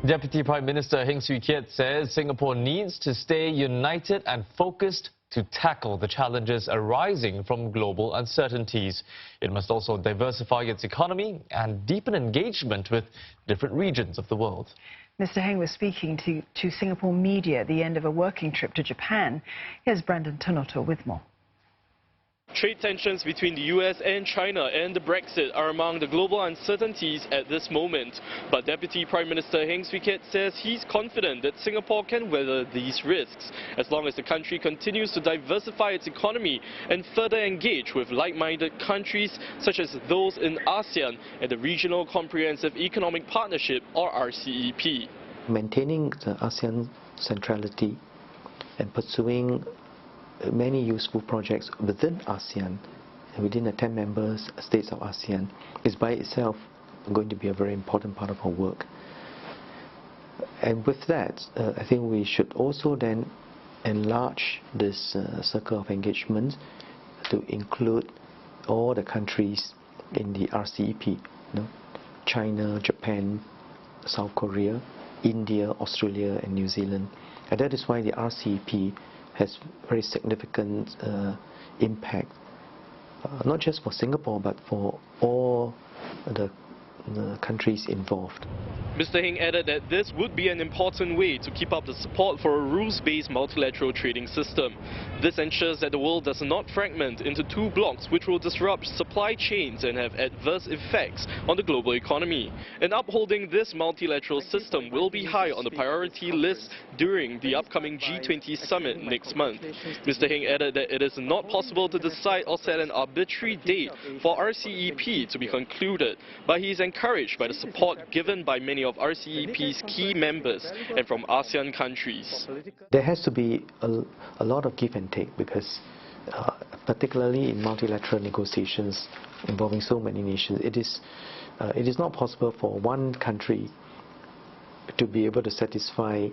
Deputy Prime Minister Heng Keat says Singapore needs to stay united and focused to tackle the challenges arising from global uncertainties. It must also diversify its economy and deepen engagement with different regions of the world. Mr. Heng was speaking to Singapore media at the end of a working trip to Japan. Here's Brendan Tanoto with more. Trade tensions between the US and China and the Brexit are among the global uncertainties at this moment. But Deputy Prime Minister Heng Keat says he's confident that Singapore can weather these risks, as long as the country continues to diversify its economy and further engage with like-minded countries such as those in ASEAN and the Regional Comprehensive Economic Partnership, or RCEP. Maintaining the ASEAN centrality and pursuing many useful projects within ASEAN, within the 10 member states of ASEAN, is by itself going to be a very important part of our work. And with that, I think we should also then enlarge this circle of engagement to include all the countries in the RCEP, China, Japan, South Korea, India, Australia and New Zealand. And that is why the RCEP has very significant impact, not just for Singapore, but for all the countries involved. Mr. Heng added that this would be an important way to keep up the support for a rules-based multilateral trading system. This ensures that the world does not fragment into two blocks, which will disrupt supply chains and have adverse effects on the global economy. And upholding this multilateral system will be high on the priority list during the upcoming G20 summit next month. Mr. Heng added that it is not possible to decide or set an arbitrary date for RCEP to be concluded, but he is encouraged by the support given by many of RCEP's key members and from ASEAN countries. There has to be a lot of give and take, because particularly in multilateral negotiations involving so many nations, it is not possible for one country to be able to satisfy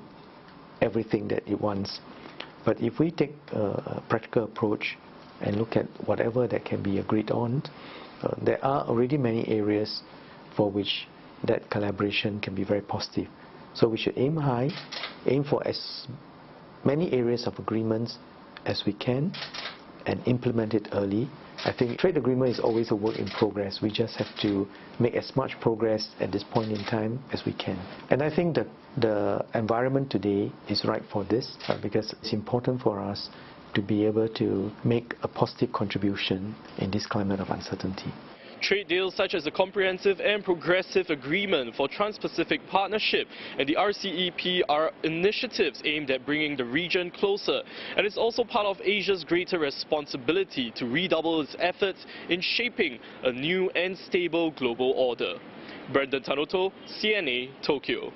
everything that it wants. But if we take a practical approach and look at whatever that can be agreed on, there are already many areas for which that collaboration can be very positive. So we should aim high, aim for as many areas of agreements as we can and implement it early. I think trade agreement is always a work in progress. We just have to make as much progress at this point in time as we can. And I think that the environment today is right for this, because it's important for us to be able to make a positive contribution in this climate of uncertainty. Trade deals such as the Comprehensive and Progressive Agreement for Trans-Pacific Partnership and the RCEP are initiatives aimed at bringing the region closer, and it's also part of Asia's greater responsibility to redouble its efforts in shaping a new and stable global order. Brendan Tanoto, CNA, Tokyo.